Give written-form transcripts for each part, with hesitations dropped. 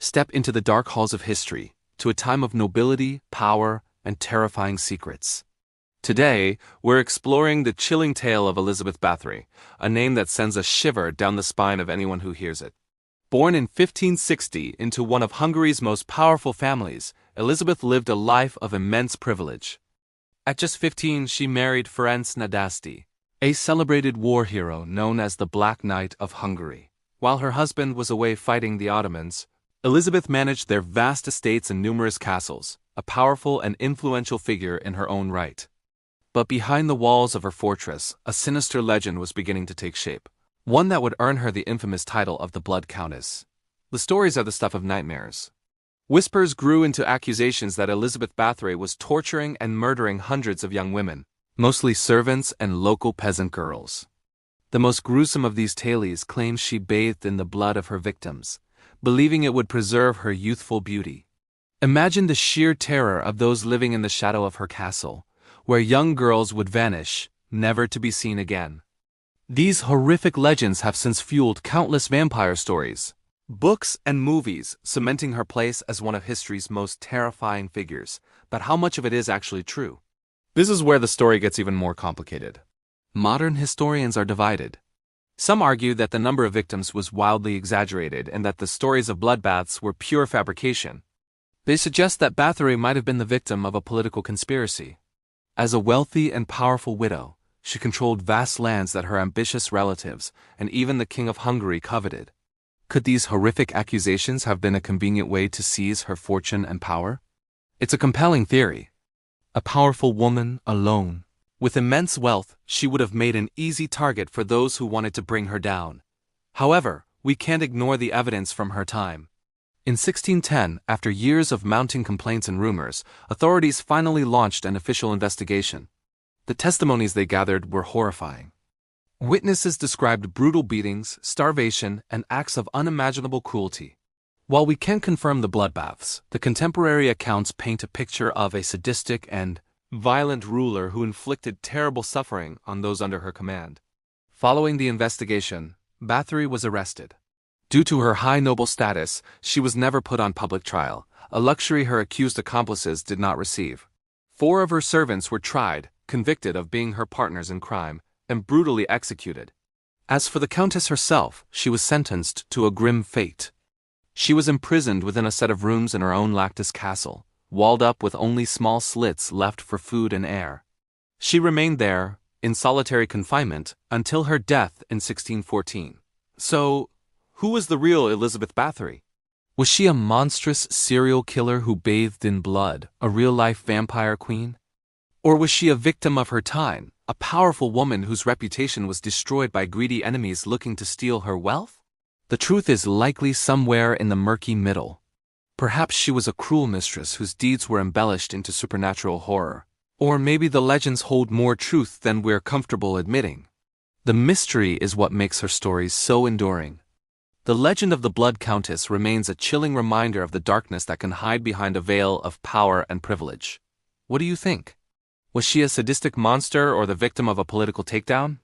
Step into the dark halls of history, to a time of nobility, power, and terrifying secrets. Today, we're exploring the chilling tale of Elizabeth Bathory, a name that sends a shiver down the spine of anyone who hears it. Born in 1560 into one of Hungary's most powerful families, Elizabeth lived a life of immense privilege. At just 15, she married Ferenc Nadasdy, a celebrated war hero known as the Black Knight of Hungary. While her husband was away fighting the Ottomans, Elizabeth managed their vast estates and numerous castles, a powerful and influential figure in her own right. But behind the walls of her fortress, a sinister legend was beginning to take shape, one that would earn her the infamous title of the Blood Countess. The stories are the stuff of nightmares. Whispers grew into accusations that Elizabeth Bathory was torturing and murdering hundreds of young women, mostly servants and local peasant girls. The most gruesome of these tales claimed she bathed in the blood of her victims, believing it would preserve her youthful beauty. Imagine the sheer terror of those living in the shadow of her castle, where young girls would vanish, never to be seen again. These horrific legends have since fueled countless vampire stories, books and movies, cementing her place as one of history's most terrifying figures. But how much of it is actually true? This is where the story gets even more complicated. Modern historians are divided. Some argue that the number of victims was wildly exaggerated and that the stories of bloodbaths were pure fabrication. They suggest that Bathory might have been the victim of a political conspiracy. As a wealthy and powerful widow, she controlled vast lands that her ambitious relatives and even the King of Hungary coveted. Could these horrific accusations have been a convenient way to seize her fortune and power? It's a compelling theory. A powerful woman, alone, with immense wealth, she would have made an easy target for those who wanted to bring her down. However, we can't ignore the evidence from her time. In 1610, after years of mounting complaints and rumors, authorities finally launched an official investigation. The testimonies they gathered were horrifying. Witnesses described brutal beatings, starvation, and acts of unimaginable cruelty. While we can't confirm the bloodbaths, the contemporary accounts paint a picture of a sadistic and violent ruler who inflicted terrible suffering on those under her command. Following the investigation, Bathory was arrested. Due to her high noble status, she was never put on public trial, a luxury her accused accomplices did not receive. 4 of her servants were tried, convicted of being her partners in crime, and brutally executed. As for the Countess herself, she was sentenced to a grim fate. She was imprisoned within a set of rooms in her own Lactis castle, walled up with only small slits left for food and air. She remained there, in solitary confinement, until her death in 1614. So, who was the real Elizabeth Bathory? Was she a monstrous serial killer who bathed in blood, a real-life vampire queen? Or was she a victim of her time, a powerful woman whose reputation was destroyed by greedy enemies looking to steal her wealth? The truth is likely somewhere in the murky middle. Perhaps she was a cruel mistress whose deeds were embellished into supernatural horror. Or maybe the legends hold more truth than we're comfortable admitting. The mystery is what makes her stories so enduring. The legend of the Blood Countess remains a chilling reminder of the darkness that can hide behind a veil of power and privilege. What do you think? Was she a sadistic monster or the victim of a political takedown?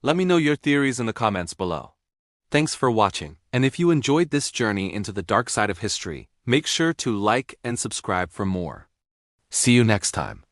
Let me know your theories in the comments below. Thanks for watching, and if you enjoyed this journey into the dark side of history, make sure to like and subscribe for more. See you next time.